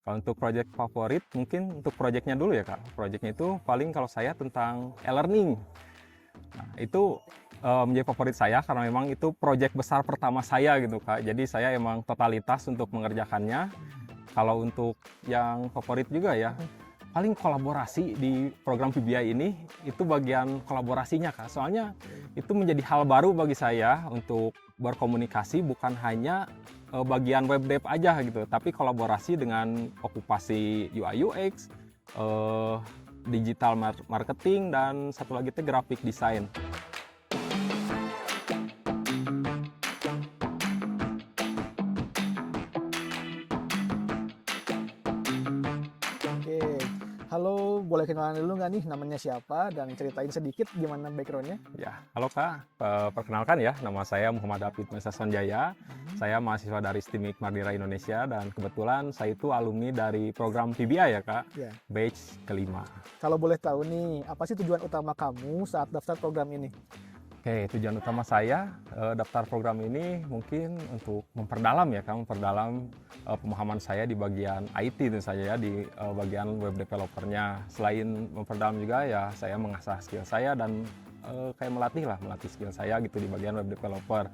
Kalau untuk project favorit, mungkin untuk projectnya dulu ya Kak. Projectnya itu paling kalau saya tentang e-learning. Nah, itu menjadi favorit saya karena memang itu project besar pertama saya gitu Kak. Jadi saya emang totalitas untuk mengerjakannya. Kalau untuk yang favorit juga ya, paling kolaborasi di program PBI ini, itu bagian kolaborasinya Kak. Soalnya itu menjadi hal baru bagi saya untuk berkomunikasi bukan hanya bagian web dev aja gitu, tapi kolaborasi dengan okupasi UI UX, digital marketing, dan satu lagi itu graphic design. Oke, halo, boleh kenalan dulu nggak nih namanya siapa dan ceritain sedikit gimana backgroundnya? Ya, halo Kak, perkenalkan ya, nama saya Muhammad David Mesa Sanjaya. Saya mahasiswa dari STIMIK Mardira Indonesia dan kebetulan saya itu alumni dari program PBI ya Kak, Ya, batch kelima. kalau boleh tahu nih, apa sih tujuan utama kamu saat daftar program ini? Oke, tujuan utama saya daftar program ini mungkin untuk memperdalam ya Kak, memperdalam pemahaman saya di bagian IT tentu saja ya, di bagian web developernya. Selain memperdalam juga ya saya mengasah skill saya dan kayak melatih skill saya gitu di bagian web developer.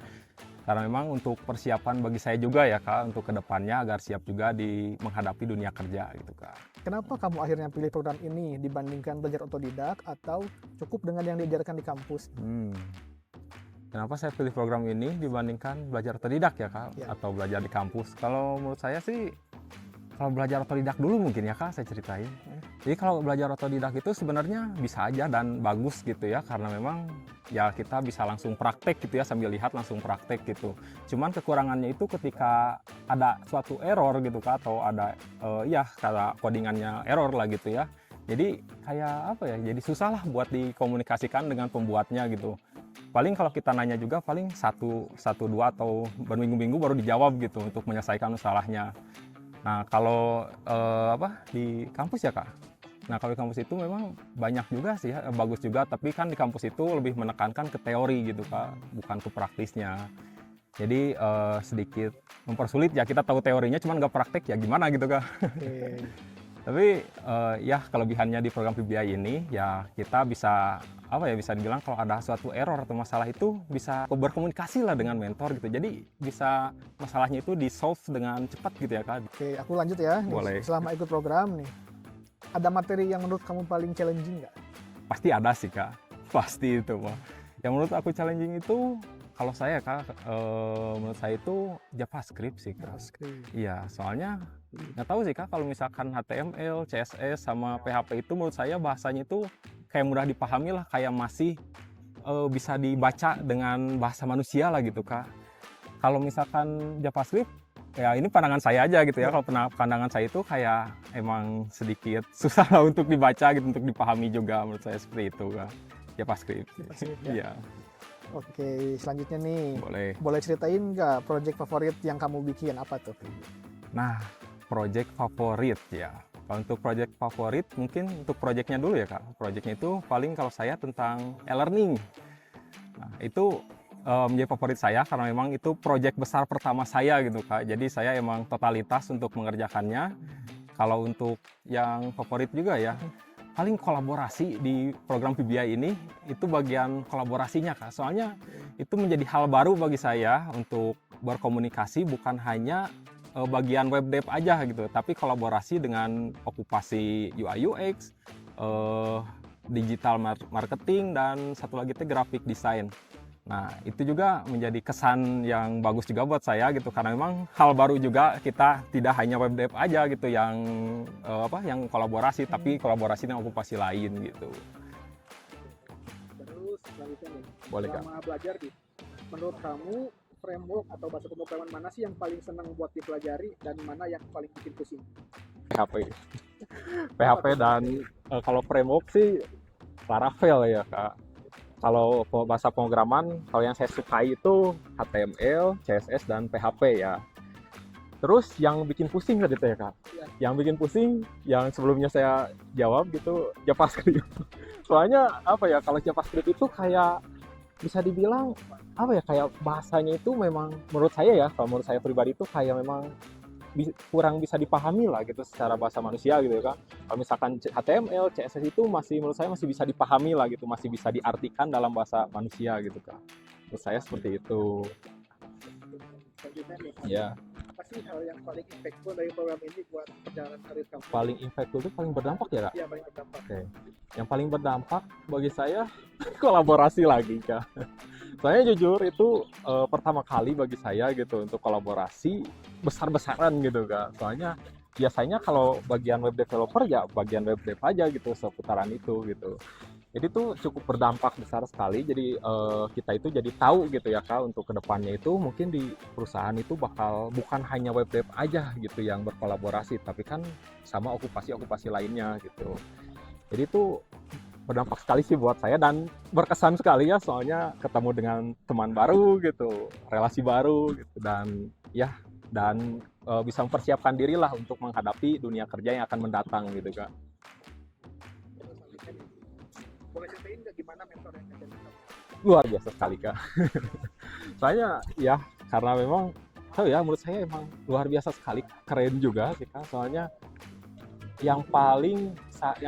Karena memang untuk persiapan bagi saya juga ya Kak, untuk kedepannya agar siap juga menghadapi dunia kerja gitu Kak. Kenapa kamu akhirnya pilih program ini dibandingkan belajar otodidak atau cukup dengan yang diajarkan di kampus? Kenapa saya pilih program ini dibandingkan belajar otodidak ya Kak, Ya. atau belajar di kampus? Kalau menurut saya sih, kalau belajar otodidak dulu mungkin ya Kak, saya ceritain. Jadi kalau belajar otodidak itu sebenarnya bisa aja dan bagus gitu ya, karena memang ya kita bisa langsung praktek gitu ya, sambil lihat langsung praktek gitu. Cuman kekurangannya itu ketika ada suatu error gitu Kak, atau ada ya karena codingannya error lah gitu ya. Jadi kayak apa ya, jadi susah lah buat dikomunikasikan dengan pembuatnya gitu. Paling kalau kita nanya juga paling satu dua atau berminggu-minggu baru dijawab gitu untuk menyelesaikan masalahnya. Nah kalau di kampus ya Kak. Nah kalau di kampus itu memang banyak juga sih ya, bagus juga, tapi kan di kampus itu lebih menekankan ke teori gitu Kak, bukan ke praktisnya. Jadi sedikit mempersulit ya, kita tahu teorinya cuman nggak praktek ya gimana gitu Kak. Oke, Tapi ya kelebihannya di program PBI ini ya kita bisa bisa dibilang kalau ada suatu error atau masalah itu bisa berkomunikasi lah dengan mentor gitu. Jadi bisa masalahnya itu di-solve dengan cepat gitu ya Kak. oke, aku lanjut ya. Nih, Boleh. selama ikut program nih, ada materi yang menurut kamu paling challenging nggak? Pasti ada sih Kak. Pasti itu mah. Yang menurut aku challenging itu kalau saya Kak, menurut saya itu JavaScript sih Kak. JavaScript. Iya, soalnya nggak tahu sih Kak, kalau misalkan HTML, CSS, sama PHP itu menurut saya bahasanya itu kayak mudah dipahami lah, kayak masih bisa dibaca dengan bahasa manusia lah gitu Kak. Kalau misalkan JavaScript, ya ini pandangan saya aja gitu ya, kalau pandangan saya itu kayak emang sedikit susah lah untuk dibaca gitu, untuk dipahami juga menurut saya seperti itu Kak. JavaScript. JavaScript, ya. Iya, Oke, selanjutnya nih, boleh. boleh ceritain nggak project favorit yang kamu bikin apa tuh? Nah, project favorit ya. Kalau untuk project favorit, mungkin untuk projectnya dulu ya Kak. Projectnya itu paling kalau saya tentang e-learning. Nah, itu menjadi favorit saya karena memang itu project besar pertama saya gitu Kak. Jadi saya emang totalitas untuk mengerjakannya. Kalau untuk yang favorit juga ya, paling kolaborasi di program PBI ini, itu bagian kolaborasinya Kak. Soalnya itu menjadi hal baru bagi saya untuk berkomunikasi bukan hanya bagian web dev aja gitu, tapi kolaborasi dengan okupasi UI UX, digital marketing, dan satu lagi itu graphic design. Nah itu juga menjadi kesan yang bagus juga buat saya gitu, karena memang hal baru juga, kita tidak hanya web dev aja gitu yang kolaborasi, tapi kolaborasi dengan okupasi lain gitu. Terus selanjutnya nih, Boleh Kak. selama belajar nih, menurut kamu framework atau bahasa pemrograman mana sih yang paling senang buat dipelajari dan mana yang paling bikin pusing? PHP. PHP dan kalau framework sih Laravel ya Kak. Kalau bahasa pemrograman, kalau yang saya sukai itu HTML, CSS, dan PHP ya. Terus yang bikin pusing tadi ya Kak. Ya. Yang bikin pusing, yang sebelumnya saya jawab gitu, JavaScript. Soalnya kalau JavaScript itu kayak bisa dibilang kayak bahasanya itu memang menurut saya ya, kalau menurut saya pribadi itu kayak memang kurang bisa dipahami lah gitu secara bahasa manusia gitu kan. Kalau misalkan HTML, CSS itu masih menurut saya masih bisa dipahami lah gitu, masih bisa diartikan dalam bahasa manusia gitu kan. Menurut saya seperti itu. Selanjutnya nih, Ya, apa sih hal yang paling impactful dari program ini buat perjalanan karir kamu? paling impactful itu paling berdampak ya, Kak? Iya, paling berdampak. Oke. Yang paling berdampak bagi saya kolaborasi lagi, Kak. Saya jujur itu pertama kali bagi saya gitu untuk kolaborasi besar-besaran gitu, Kak. Soalnya biasanya kalau bagian web developer ya bagian web dev aja gitu seputaran itu gitu. Jadi tuh cukup berdampak besar sekali. Jadi kita itu jadi tahu gitu ya, Kak, untuk kedepannya itu mungkin di perusahaan itu bakal bukan hanya web dev aja gitu yang berkolaborasi, tapi kan sama okupasi-okupasi lainnya gitu. Jadi itu berdampak sekali sih buat saya dan berkesan sekali ya, soalnya ketemu dengan teman baru gitu, relasi baru gitu, dan ya bisa mempersiapkan diri lah untuk menghadapi dunia kerja yang akan mendatang gitu, Kak. Terus selanjutnya nih, boleh ceritain nggak gimana mentor yang ngajarin kamu? Luar biasa sekali, Kak. Saya ya karena memang tahu ya, menurut saya emang luar biasa sekali, keren juga sih, Kak. Soalnya yang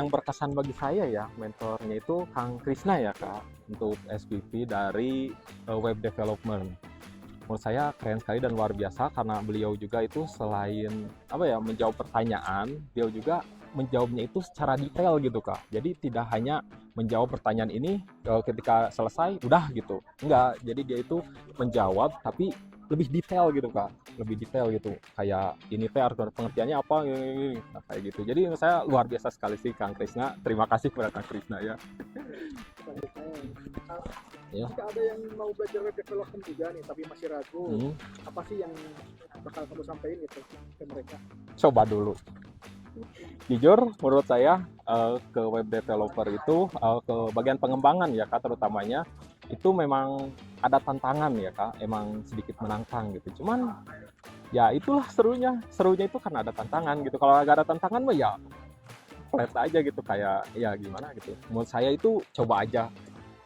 berkesan bagi saya ya mentornya itu Kang Krisna ya, Kak, untuk SVP dari web development. Menurut saya keren sekali dan luar biasa karena beliau juga itu selain apa ya menjawab pertanyaan, beliau juga menjawabnya itu secara detail gitu, Kak. Jadi tidak hanya menjawab pertanyaan ini ketika selesai udah gitu. Enggak, jadi dia itu menjawab tapi lebih detail gitu, Kak. Lebih detail gitu. Kayak ini teh pengertiannya apa ini. Nah, kayak gitu. Jadi menurut saya luar biasa sekali sih Kang Krisna. Terima kasih kepada Kang Krisna ya. Selanjutnya, Ya. jika ada yang mau belajar web development juga nih tapi masih ragu, Hmm, apa sih yang bakal kamu sampaikan gitu ke mereka? coba dulu. Jujur, menurut saya ke web developer itu ke bagian pengembangan ya, Kak, terutamanya itu memang ada tantangan ya, Kak, emang sedikit menantang gitu. Cuman ya itulah serunya, serunya itu karena ada tantangan gitu. Kalau nggak ada tantangan mah ya flat aja gitu, kayak ya gimana gitu. Menurut saya itu coba aja.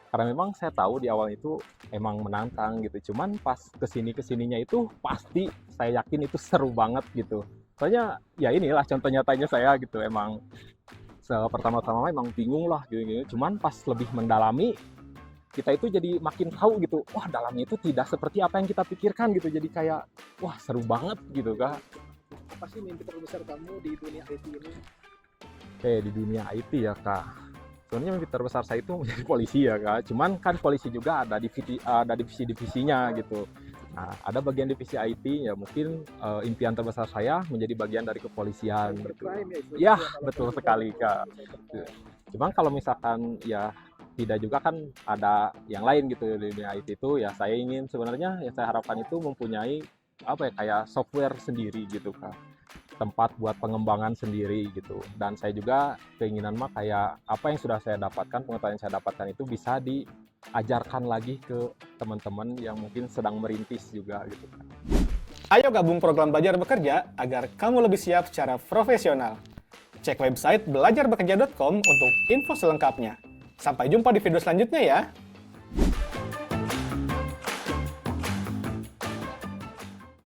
Karena memang saya tahu di awal itu emang menantang gitu. Cuman pas kesini kesininya itu pasti saya yakin itu seru banget gitu. Soalnya ya inilah contoh nyatanya saya gitu. Emang pertama-tama emang bingung lah gitu. Cuman pas lebih mendalami kita itu jadi makin tahu gitu. Wah, dalamnya itu tidak seperti apa yang kita pikirkan gitu. Jadi kayak wah seru banget gitu, Kak. Apa sih mimpi terbesar kamu di dunia IT ini? Oke, di dunia IT ya, Kak. Sebenarnya mimpi terbesar saya itu menjadi polisi ya, Kak. Cuman kan polisi juga ada divisi-divisinya gitu. Nah, ada bagian divisi IT ya mungkin impian terbesar saya menjadi bagian dari kepolisian gitu. Cybercrime ya istilahnya Ya, kalau betul polisi sekali, kan Kak. cybercrime. Cuman kalau misalkan ya tidak juga kan ada yang lain gitu di dunia IT itu ya saya ingin sebenarnya yang saya harapkan itu mempunyai apa ya kayak software sendiri gitu, Kak, tempat buat pengembangan sendiri gitu. Dan saya juga keinginan mah kayak apa yang sudah saya dapatkan, pengetahuan yang saya dapatkan itu bisa diajarkan lagi ke teman-teman yang mungkin sedang merintis juga gitu. Ayo gabung program Belajar Bekerja agar kamu lebih siap secara profesional. Cek website belajarbekerja.com untuk info selengkapnya. Sampai jumpa di video selanjutnya ya.